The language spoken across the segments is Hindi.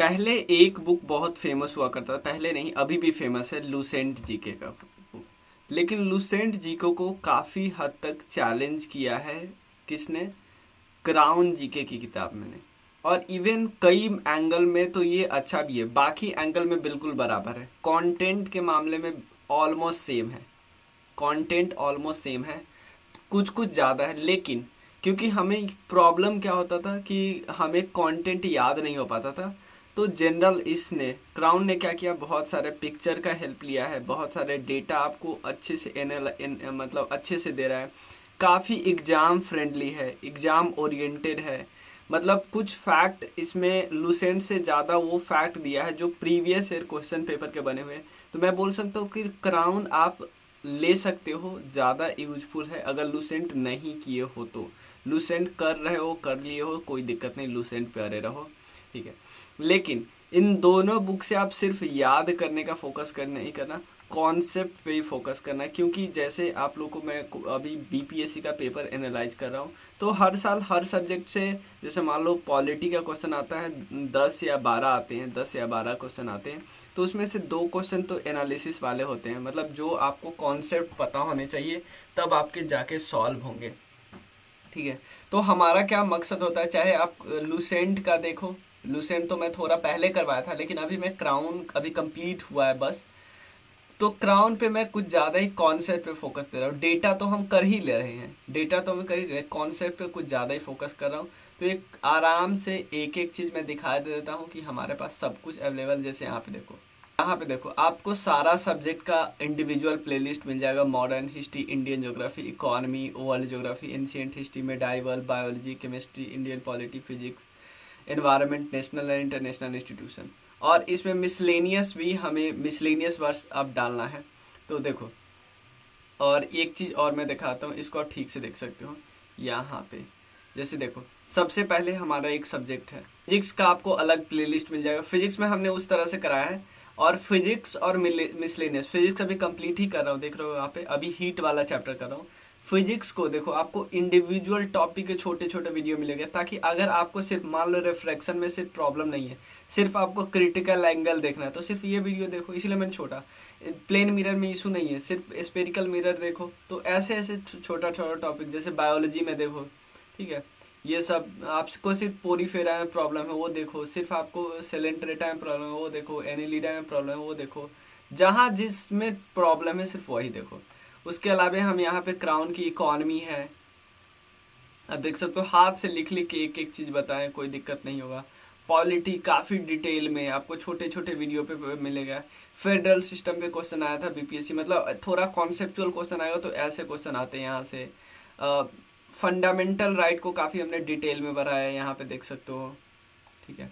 पहले एक बुक बहुत फेमस हुआ करता था, पहले नहीं अभी भी फेमस है, लूसेंट जीके का बुक। लेकिन लूसेंट जीके को काफ़ी हद तक चैलेंज किया है किसने? क्राउन जीके की किताब मैंने। और इवन कई एंगल में तो ये अच्छा भी है, बाकी एंगल में बिल्कुल बराबर है, कंटेंट के मामले में ऑलमोस्ट सेम है, कंटेंट ऑलमोस्ट सेम है, कुछ कुछ ज़्यादा है। लेकिन क्योंकि हमें प्रॉब्लम क्या होता था कि हमें कंटेंट याद नहीं हो पाता था, तो जनरल इसने क्राउन ने क्या किया, बहुत सारे पिक्चर का हेल्प लिया है, बहुत सारे डेटा आपको अच्छे से मतलब अच्छे से दे रहा है, काफ़ी एग्ज़ाम फ्रेंडली है, एग्ज़ाम ओरिएंटेड है। मतलब कुछ फैक्ट इसमें लूसेंट से ज़्यादा वो फैक्ट दिया है जो प्रीवियस ईयर क्वेश्चन पेपर के बने हुए हैं। तो मैं बोल सकता हूँ कि क्राउन आप ले सकते हो, ज़्यादा यूजफुल है अगर लूसेंट नहीं किए हो तो। लूसेंट कर रहे हो, कर लिए हो, कोई दिक्कत नहीं, लूसेंट पे अरे रहो, ठीक है। लेकिन इन दोनों बुक से आप सिर्फ याद करने का फोकस करना नहीं करना, कॉन्सेप्ट पे ही फोकस करना है। क्योंकि जैसे आप लोगों को मैं अभी बीपीएससी का पेपर एनालाइज कर रहा हूँ, तो हर साल हर सब्जेक्ट से, जैसे मान लो पॉलिटी का क्वेश्चन आता है, 10 या 12 आते हैं, 10 या 12 क्वेश्चन आते हैं, तो उसमें से 2 क्वेश्चन तो एनालिसिस वाले होते हैं, मतलब जो आपको कॉन्सेप्ट पता होने चाहिए तब आपके जाके सॉल्व होंगे, ठीक है। तो हमारा क्या मकसद होता है, चाहे आप लूसेंट का देखो, लूसेंट तो मैं थोड़ा पहले करवाया था, लेकिन अभी मैं क्राउन अभी कंप्लीट हुआ है बस, तो क्राउन पे मैं कुछ ज़्यादा ही कॉन्सेप्ट पे फोकस दे रहा हूँ। डेटा तो हम कर ही ले रहे हैं, डेटा तो हम कर ही रहे हैं, कॉन्सेप्ट पे कुछ ज़्यादा ही फोकस कर रहा हूँ। तो एक आराम से एक एक चीज़ मैं दिखा दे देता हूँ कि हमारे पास सब कुछ अवेलेबल। जैसे यहाँ पे देखो, यहाँ पे देखो, आपको सारा सब्जेक्ट का इंडिविजुअल प्लेलिस्ट मिल जाएगा। Modern history, Indian geography, economy, world geography, ancient history, medieval, biology, chemistry, Indian polity, physics, environment, national and international institution. और इसमें मिसलेनियस भी, हमें मिसलेनियस वर्ड्स अब डालना है। तो देखो, और एक चीज़ और मैं दिखाता हूँ, इसको आप ठीक से देख सकते हो यहाँ पे। जैसे देखो, सबसे पहले हमारा एक सब्जेक्ट है फिजिक्स का, आपको अलग प्लेलिस्ट मिल जाएगा। फिजिक्स में हमने उस तरह से कराया है, और फिजिक्स और मिसलेनियस, फिजिक्स अभी कंप्लीट ही कर रहा हूँ, देख रहे हो यहाँ पे, अभी हीट वाला चैप्टर कर रहा हूँ। फिजिक्स को देखो, आपको इंडिविजुअल टॉपिक के छोटे छोटे वीडियो मिलेंगे, ताकि अगर आपको सिर्फ मान लो रिफ्रैक्शन में सिर्फ प्रॉब्लम नहीं है, सिर्फ आपको क्रिटिकल एंगल देखना है, तो सिर्फ ये वीडियो देखो। इसलिए मैंने छोटा, प्लेन मिरर में इशू नहीं है, सिर्फ स्पेरिकल मिरर देखो। तो ऐसे ऐसे छोटा छोटा टॉपिक, जैसे बायोलॉजी में देखो, ठीक है, ये सब आपको सिर्फ पोरीफेरा में प्रॉब्लम है वो देखो, सिर्फ आपको सेलेंट्रेटा में प्रॉब्लम है वो देखो, एनिलिडा में प्रॉब्लम है वो देखो, जहाँ जिसमें प्रॉब्लम है सिर्फ वही देखो। उसके अलावा हम यहाँ पे क्राउन की इकोनॉमी है, अब देख सकते हो, हाथ से लिख लिख के एक एक चीज़ बताएं, कोई दिक्कत नहीं होगा। पॉलिटी काफ़ी डिटेल में आपको छोटे छोटे वीडियो पे मिलेगा। फेडरल सिस्टम पे क्वेश्चन आया था बीपीएससी, मतलब थोड़ा कॉन्सेप्चुअल क्वेश्चन आएगा, तो ऐसे क्वेश्चन आते हैं यहाँ से। फंडामेंटल राइट को काफ़ी हमने डिटेल में भरा है, यहाँ पे देख सकते हो, ठीक है।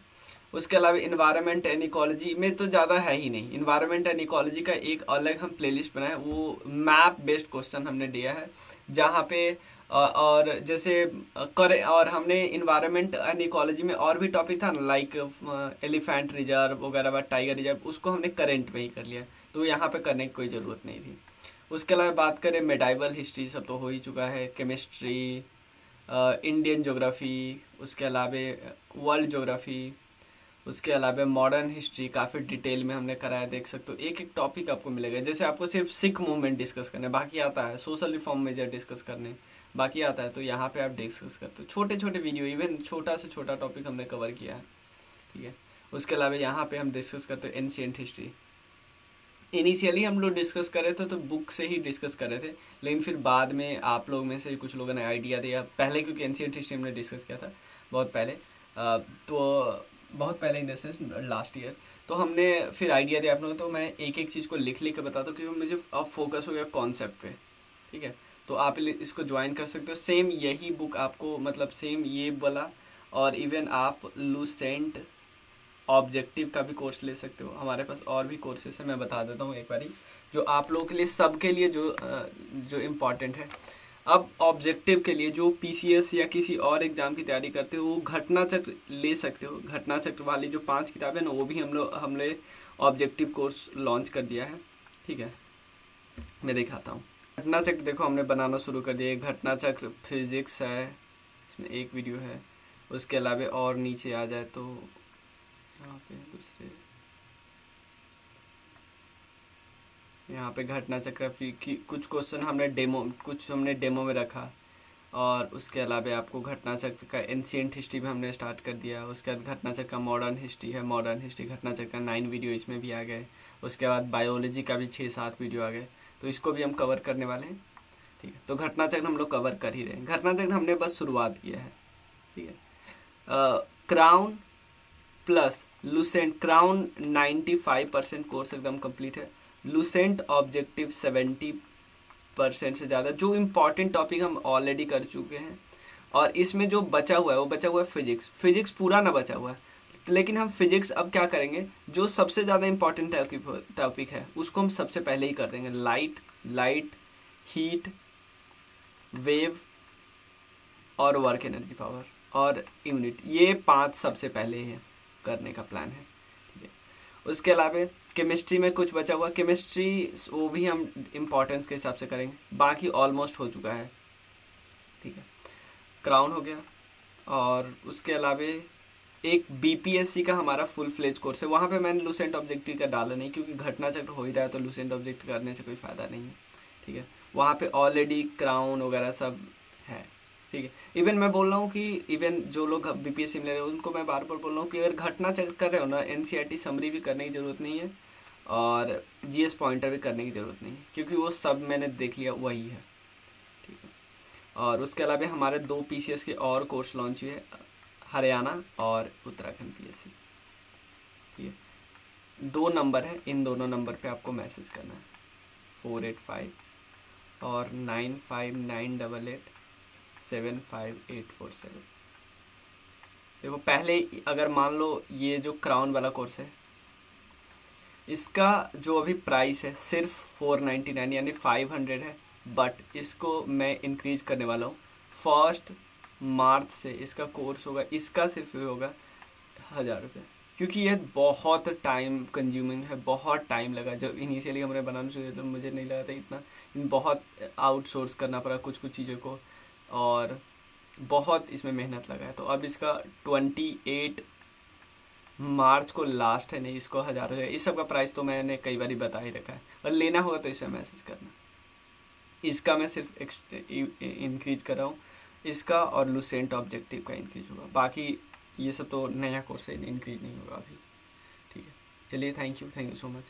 उसके अलावा इन्वायरमेंट एंड इकोलॉजी में तो ज़्यादा है ही नहीं, इन्वायरमेंट एंड इकोलॉजी का एक अलग हम प्लेलिस्ट बनाए, वो मैप बेस्ड क्वेश्चन हमने दिया है, जहाँ पे और जैसे करे, और हमने इन्वायरमेंट एंड इकोलॉजी में और भी टॉपिक था ना, लाइक एलिफेंट रिजर्व वगैरह, टाइगर रिजर्व, उसको हमने करेंट में ही कर लिया, तो यहाँ पे करने की कोई ज़रूरत नहीं थी। उसके अलावा बात करें मेडाइवल हिस्ट्री, सब तो हो ही चुका है, केमिस्ट्री, इंडियन ज्योग्राफी, उसके अलावा वर्ल्ड ज्योग्राफी, उसके अलावा मॉडर्न हिस्ट्री काफ़ी डिटेल में हमने कराया, देख सकते हो। एक एक टॉपिक आपको मिलेगा, जैसे आपको सिर्फ सिख मूवमेंट डिस्कस करने बाकी आता है, सोशल रिफॉर्म मेजर डिस्कस करने बाकी आता है, तो यहाँ पे आप डिस्कस करते हो छोटे छोटे वीडियो, इवन छोटा से छोटा टॉपिक हमने कवर किया है, ठीक है। उसके अलावा यहाँ पे हम डिस्कस करते हैं एंशिएंट हिस्ट्री। इनिशियली हम लोग डिस्कस कर रहे थे तो बुक से ही डिस्कस कर रहे थे, लेकिन फिर बाद में आप लोग में से कुछ लोगों ने आइडिया दिया पहले, क्योंकि एंशिएंट हिस्ट्री हमने डिस्कस किया था बहुत पहले, तो बहुत पहले in the sense last year, तो हमने फिर आइडिया दिया आप लोगों को। तो मैं एक एक चीज़ को लिख लिख के बताता हूँ, क्योंकि मुझे अब फोकस हो गया कॉन्सेप्ट पे, ठीक है। तो आप इसको ज्वाइन कर सकते हो, सेम यही बुक आपको, मतलब सेम ये वाला, और इवन आप लूसेंट ऑब्जेक्टिव का भी कोर्स ले सकते हो, हमारे पास और भी कोर्सेस है, मैं बता देता हूँ एक बारी, जो आप लोगों के लिए, सबके लिए जो इम्पॉर्टेंट है। अब ऑब्जेक्टिव के लिए जो पीसीएस या किसी और एग्जाम की तैयारी करते हो, वो घटना चक्र ले सकते हो। घटना चक्र वाली जो 5 किताबें ना, वो भी हमने ऑब्जेक्टिव कोर्स लॉन्च कर दिया है, ठीक है। मैं दिखाता हूँ, घटना चक्र देखो हमने बनाना शुरू कर दिया। घटना चक्र फिजिक्स है, इसमें एक वीडियो है। उसके अलावा और नीचे आ जाए तो यहाँ पे दूसरे, यहाँ पे घटना चक्र की कुछ क्वेश्चन हमने डेमो में रखा, और उसके अलावा आपको घटना चक्र का एंशिएंट हिस्ट्री भी हमने स्टार्ट कर दिया। उसके बाद घटना चक्र का मॉडर्न हिस्ट्री है, मॉडर्न हिस्ट्री घटना चक्र का 9 वीडियो इसमें भी आ गए। उसके बाद बायोलॉजी का भी 6-7 वीडियो आ गए, तो इसको भी हम कवर करने वाले हैं। ठीक है, तो घटना चक्र हम लोग कवर कर ही रहे हैं। घटना चक्र हमने बस शुरुआत किया है। ठीक है, crown plus Lucent, crown 95% course एकदम कंप्लीट है। लूसेंट ऑब्जेक्टिव 70% से ज़्यादा, जो इम्पॉर्टेंट टॉपिक हम ऑलरेडी कर चुके हैं। और इसमें जो बचा हुआ है वो बचा हुआ है फिजिक्स। फिजिक्स पूरा ना बचा हुआ है, लेकिन हम फिजिक्स अब क्या करेंगे, जो सबसे ज़्यादा इम्पॉर्टेंट टॉपिक है उसको हम सबसे पहले ही कर देंगे। लाइट, हीट, वेव और वर्क एनर्जी पावर और यूनिट, ये 5 सबसे पहले है करने का प्लान है। ठीक है, उसके अलावा केमिस्ट्री में कुछ बचा हुआ, केमिस्ट्री वो भी हम इम्पोर्टेंस के हिसाब से करेंगे, बाकी ऑलमोस्ट हो चुका है। ठीक है, क्राउन हो गया। और उसके अलावा एक बीपीएससी का हमारा फुल फ्लेज कोर्स है, वहाँ पे मैंने लूसेंट ऑब्जेक्टिव का डाला नहीं, क्योंकि घटना चक्र हो ही रहा है तो लूसेंट ऑब्जेक्टिव करने से कोई फ़ायदा नहीं है। ठीक है, वहाँ पे ऑलरेडी क्राउन वगैरह सब है। ठीक है, इवन मैं बोल रहा हूँ कि इवन जो लोग बीपीएससी में ले रहे हैं उनको मैं बार बार बोल रहा हूँ कि अगर घटना चक्र कर रहे हो ना, एनसीईआरटी समरी भी करने की ज़रूरत नहीं है और जीएस पॉइंटर भी करने की ज़रूरत नहीं है, क्योंकि वो सब मैंने देख लिया वही है। ठीक है, और उसके अलावा हमारे 2 पीसीएस के और कोर्स लॉन्च हुए, हरियाणा और उत्तराखंड पीएससी। ठीक है, 2 नंबर है, इन दोनों नंबर पे आपको मैसेज करना है, 485 और 9598875847। देखो, पहले अगर मान लो ये जो क्राउन वाला कोर्स है, इसका जो अभी प्राइस है सिर्फ 499 यानी 500 है, बट इसको मैं इंक्रीज करने वाला हूँ। 1 मार्च से इसका कोर्स होगा, इसका सिर्फ होगा 1000 रुपये, क्योंकि ये बहुत टाइम कंज्यूमिंग है, बहुत टाइम लगा। जब इनिशियली हमने बनाना शुरू किया तो मुझे नहीं लगा था इतना, बहुत आउटसोर्स करना पड़ा कुछ चीज़ों को, और बहुत इसमें मेहनत लगा है। तो अब इसका 28 मार्च को लास्ट है, नहीं इसको 1000 है। इस सब का प्राइस तो मैंने कई बार बता ही रखा है, और लेना होगा तो इसमें मैसेज करना। इसका मैं सिर्फ इंक्रीज कर रहा हूँ, इसका और लूसेंट ऑब्जेक्टिव का इंक्रीज होगा, बाकी ये सब तो नया कोर्स है, इंक्रीज नहीं होगा अभी। ठीक है, चलिए, थैंक यू सो मच।